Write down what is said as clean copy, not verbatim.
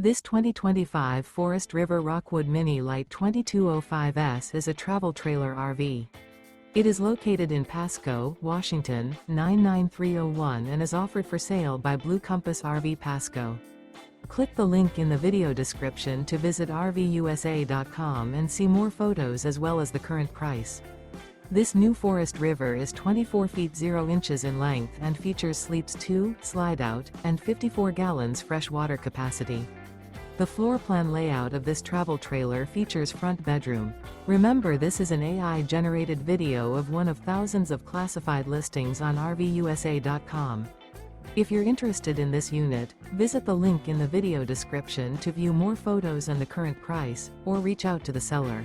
This 2025 Forest River Rockwood Mini Lite 2205S is a travel trailer RV. It is located in Pasco, Washington, 99301 and is offered for sale by Blue Compass RV Pasco. Click the link in the video description to visit RVUSA.com and see more photos as well as the current price. This new Forest River is 24 feet 0 inches in length and features sleeps 2, Slideout, and 54 gallons fresh water capacity. The floor plan layout of this travel trailer features front bedroom. Remember, this is an AI-generated video of one of thousands of classified listings on RVUSA.com. If you're interested in this unit, visit the link in the video description to view more photos and the current price, or reach out to the seller.